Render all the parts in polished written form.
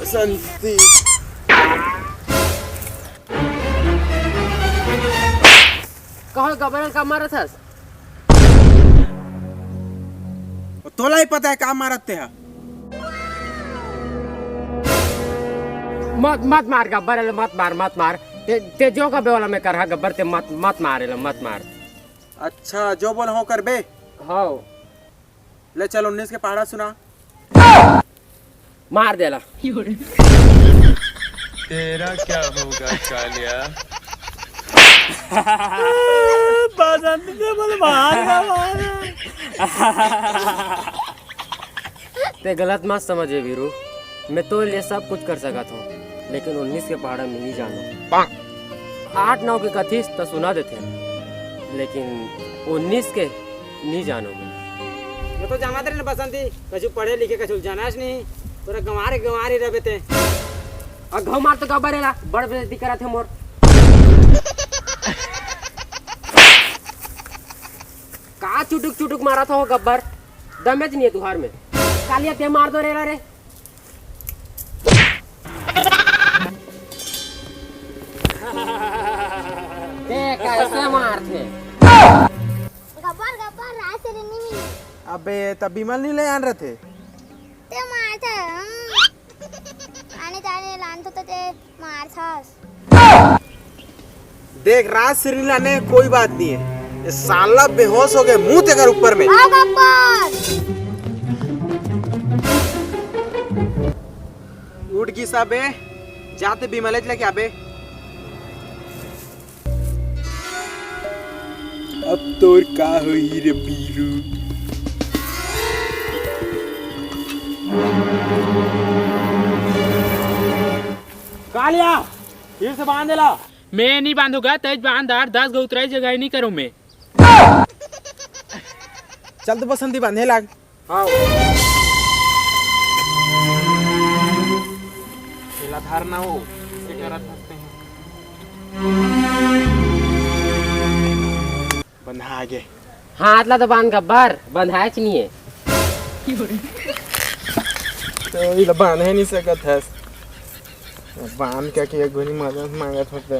बसंती। कहो गबरल का मारा था? तोला ही पता है का मारते है। मत मत मार गब्बर, मत मार मत मार। ते जो का बेवाला में कर हा गब्बर, ते मत मत मारे मत मार। अच्छा जो बोल हो कर बे। हाँ ले चल 19 के पहाड़ा सुना। मार देला। तेरा क्या होगा कालिया? बसंती से बोल मार। ते गलत मत समझे वीरू, मैं तो ये सब कुछ कर सकता हूँ, लेकिन 19 के पहाड़ा में नहीं जानो। 8-9 के कथी तो सुना देते, लेकिन 19 के नहीं जानो। मैं तो जाना तेरे बसंती, कछु पढ़े लिखे कछु जाना नहीं, तोरा गंवारे रहे थे। और घाव मार तो गब्बर है, बड़ बेइज्जती करा थे मोर। का चुटुक चुटुक मारा था वो गब्बर, दमेज नहीं है तुहार में। कालिया ते मार दो रेला रे। ते कैसे मारते? गब्बर गब्बर रात से नहीं मिली। अबे तब बिमल नहीं ले आन रहे थे। ते मार था। आने जाने लान तो ते मार था। देख रात से नहीं लाने कोई बात नहीं है, ये साला बेहोश हो गए मुंह ते कर ऊपर में। आओ गब्बर। उठ की साबे, जाते बिमलेज लेके आबे। अब तोर का होई रे बीरू। कालिया फिर से बांध देला। मैं नहीं बांधूंगा, तेज बांधार 10 गो उतराई जगह नहीं करूं मैं। चल तो बसंती बांधे लाग। हाँ खेला धार ना हो, इसे करत हंसते हैं। बंधा आगे। हाथ ला तो बांध गब्बर, बंधाए नहीं है। तो ये बांध नहीं सकत है। बांध के एक गोली मदद मांगत होते।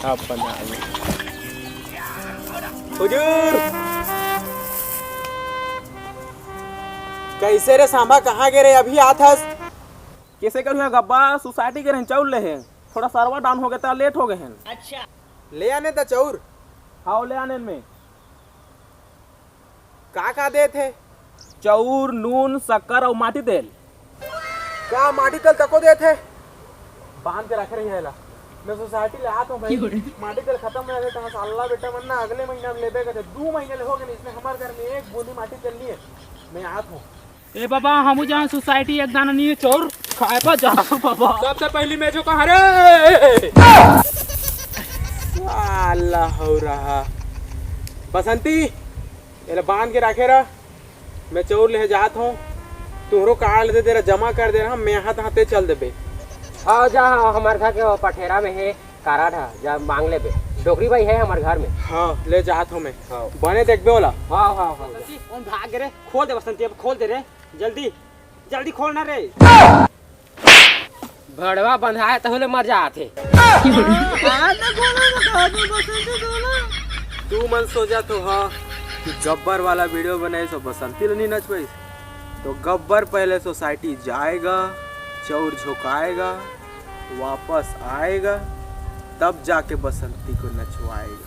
अब बंधा आगे। हुजूर कैसे रे सांबा, कहाँ गए रे? अभी आथस। कैसे करूँ गब्बा, सोसाइटी के चौल ले हैं, थोड़ा सर्वर डाउन हो गया था, लेट हो गए हैं। अच्छा ले आने था चौर। हाँ ले आने में का दे थे? चौर नून शक्कर और माटी तेल। का माटी तेल तको दे थे? बांध के रख रही है ला। मैं सोसाइटी ले आता हूँ भाई, माटी तेल खत्म हो गया था। साला बेटा मन ना अगले महीना में लेबे करते, 2 महीने ले हो गए इसमें हमारे घर में एक बूंदी माटी तेल नहीं है। मैं आता हूँ। ए बाबा, हम जहाँ सोसाइटी एक दाना नहीं है चोर खाए पर जा रहा हूँ बाबा। सबसे पहली मैं जो कहा रे अल्लाह हो रहा। बसंती ये बांध के रखे रहा, मैं चौर ले जात हूँ। तुहरो काल दे तेरा जमा कर दे रहा, मैं हाथ हाथे चल देबे। हाँ जा, हमारे घर के पठेरा में है कारा था, जा मांग ले बे। डोकरी भाई है हमारे घर में। हाँ ले जात हूँ मैं। हाँ बने देखबे वाला। हाँ हाँ हाँ। कौन भाग रे? खोल दे बसंती, अब खोल दे रे, जल्दी जल्दी खोलना रे। भड़वा बंधाए तो मर जाते। तू मन सोचा तो हाँ कि गब्बर वाला वीडियो बनाए सो बसंती नहीं नच पाई। तो गब्बर पहले सोसाइटी जाएगा, चौर झुकाएगा, वापस आएगा, तब जाके बसंती को नचवाएगा।